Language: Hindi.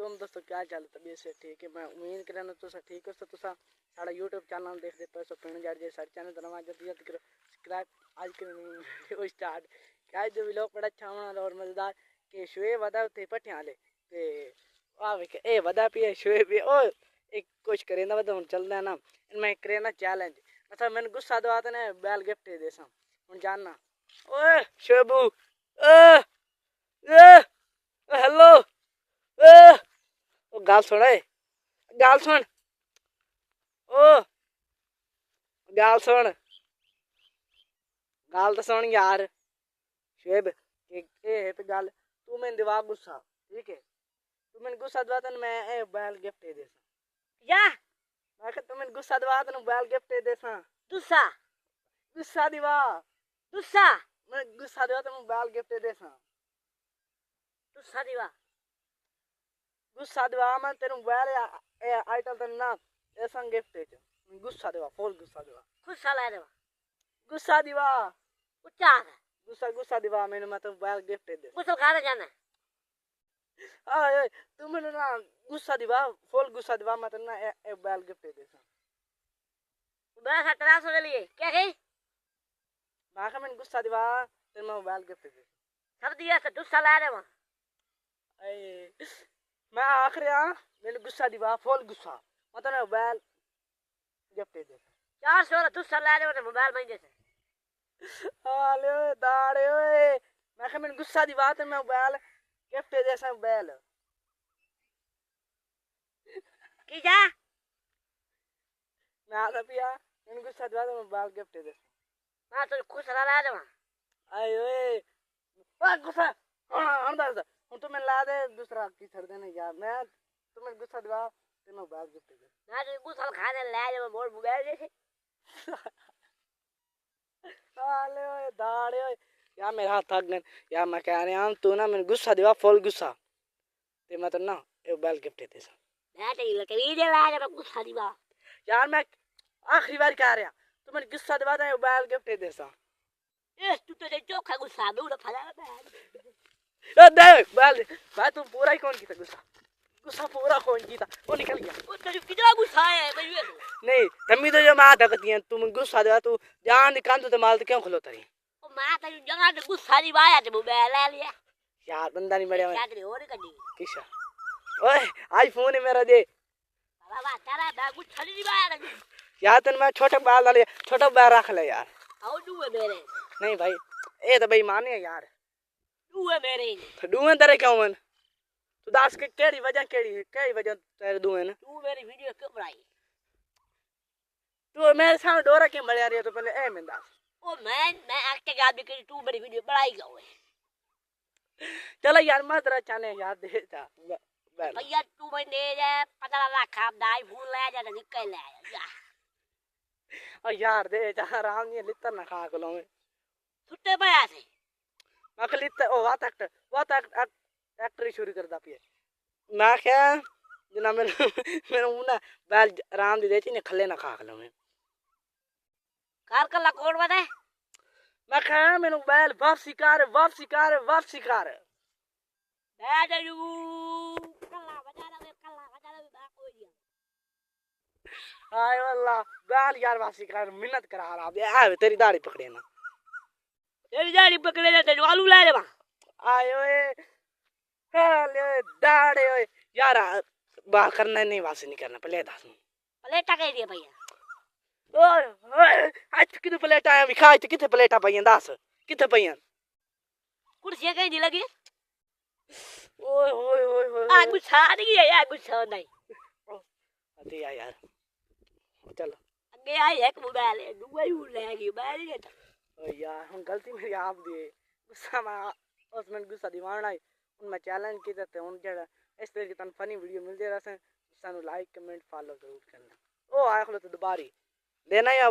तुम दोस्तों क्या चाल तबीयत से ठीक है। मैं उम्मीद करना तुसा ठीक हो। तो साड़ा यूट्यूब चैनल देखते पे सो पिन जाट जे सारे चैनल दरवा जल्दी जल्दी करो सब्सक्राइब। आज के वीडियो स्टार्ट क्या जो व्लॉग बड़ा अच्छा होना और मजेदार के शुए वदा थे पठिया ले ते आ वे ए वदा पे शुए पे ओ एक कुछ करे ना वदा चलदा ना इनमें करे ना चैलेंज मतलब मैंने गुस्सा दो आता ने बैल गिफ्ट दे सा हुन जानना ओए शुबू ए हेलो ओ गाल सुन गाल सुन ओ गाल सुन गाल तो सुन यार शेब ए पे गाल तू मैं दिवा गुस्सा ठीक है तू मैं गुस्सा दवा तन मैं ए बैल गिफ्ट दे सा या मैं कि तू मैं गुस्सा दवा तन बैल गिफ्ट दे सा गुस्सा गुस्सा दिवा गुस्सा मैं गुस्सा दवा तन बैल गिफ्ट दे सा गुस्सा दिवा गुस्सा दिवा मैं तेरे बैल ए आइटल तन ना ऐसा गिफ्ट दे गुस्सा दिवा फुल गुस्सा दिवा गुस्सा ले देवा गुस्सा दिवा उच्चा गुस्सा गुस्सा दिवा मैंने मतलब बैल गिफ्ट दे गुस्सा खा जाना आ तू मैंने ना गुस्सा दिवा फुल गुस्सा दिवा मतलब ना ए बैल गिफ्ट दे सा बस 1800 के लिए क्या है मैं का मैंने गुस्सा दिवा तेरे मैं बैल गिफ्ट दे सब दिया से गुस्सा ला रे वहां ए मैं आखिर आ मैंने गुस्सा दिवा फुल गुस्सा मतलब बैल गिफ्ट दे 400 गुस्सा ला रे मोबाइल में जैसे हाले दाड़े ओए मैं कि मैंने गुस्सा दी बात है मैं बैल गिफ्ट दे सा बैल की जा मैं आ पिया मैंने गुस्सा दी बात है मैं बैल गिफ्ट दे हां तो खुश रहा दे आए ओए आ गुस्सा हां दस हुन तो मैं ला दे दूसरा की छड़ देने यार मैं तुम्हें गुस्सा दिवा ते मैं बैल गिफ्ट दे ना तो गुस्सा खाने ले जा मोर मोबाइल जैसे हाले ओए दाड़े ओए यार मेरा हाथ थक गए यार मैं कह रहा हूं तू ना मैंने गुस्सा दिवा फुल गुस्सा ते मैं तो ना एक बैल गिफ्ट दे सा मैं तो लकड़ी दे ला जा गुस्सा दिवा यार मैं आखिरी बार कह रहा तू मैंने गुस्सा दिवा तो बैल गिफ्ट दे सा ए तू तो चोखा गुस्सा दे उड़ा फला बैल दे बैल भाई तू पूरा ही कौन कीता गुस्सा गुस्सा पूरा कौन कीता वो निकल गया वो तेरे कितना गुस्सा है भाई नहीं तमी तो जो मां धकती है तू गुस्सा दे तू जान निकाल तो माल तो क्यों खलोता रही ओ मां तो जगह पे गुस्सा नहीं वाया ते मोबाइल ले लिया यार बंदा नहीं बढ़िया क्या करे और कड्डी किसा ओए आईफोन है मेरा दे बाबा तेरा बा गुस्सा नहीं वाया यार तन मैं छोटा बाल डाल छोटा बाल रख ले यार आओ दुए मेरे नहीं भाई ए तो बेईमान है यार दुए मेरे तो दुए तेरे क्यों मन तू दास के केड़ी वजह तेरे दुए ने तू मेरी वीडियो क्यों बनाई तू मेरे सामने डोरा क्यों बढ़िया रही है तो पहले ए मैं दास ओ मैं एक्टिंग आदमी की तू मेरी वीडियो बनाई गयो चलो यार मत रहा चाने यार दे जा भैया तू मैं दे जा 15 लाख आप दाई फूल ले जा निकल ले जा ओ यार दे जा आराम नहीं लितर ना खा गलो में छुट्टे पे आ से मैं के लितर ओ वात एक्टर शुरू करदा पिए मैं क्या जना मेरे ना बैल आराम दे देती ने खले ना खा गलो में कार कला कोड बता मैं कहा मैंने बैल वापसी कर बैठ जू कला बजा कोई दिया हाय वल्ला बैल यार वापसी कर मिन्नत करा रहा है तेरी दाढ़ी पकड़े ना तेरी दाढ़ी पकड़े ना तेरे आलू ला दे आए ओए हाले दाढ़े ओए यार बाहर करना नहीं वापसी नहीं करना पहले दस प्लेटा कह दिया भैया ओए आज कितने प्लेट आया विखा कितने प्लेटा पईयां दस कितने पईयां कुर्सियां कहीं नहीं लगी ओए ओए ओए ओए आ गुस्सा नहीं है यार गुस्सा नहीं अरे यार चलो आगे आई एक मोबाइल है दुआ ही ले गई बैल ये ओ यार हम गलती मेरी आप दी गुस्सा में उसमें गुस्सा दीवाना है उनमें चैलेंज की देते उन जगह इस तरह की तन फनी वीडियो मिल जाए सानू लाइक कमेंट फॉलो जरूर करना ओ आया खलो तो दोबारी देना या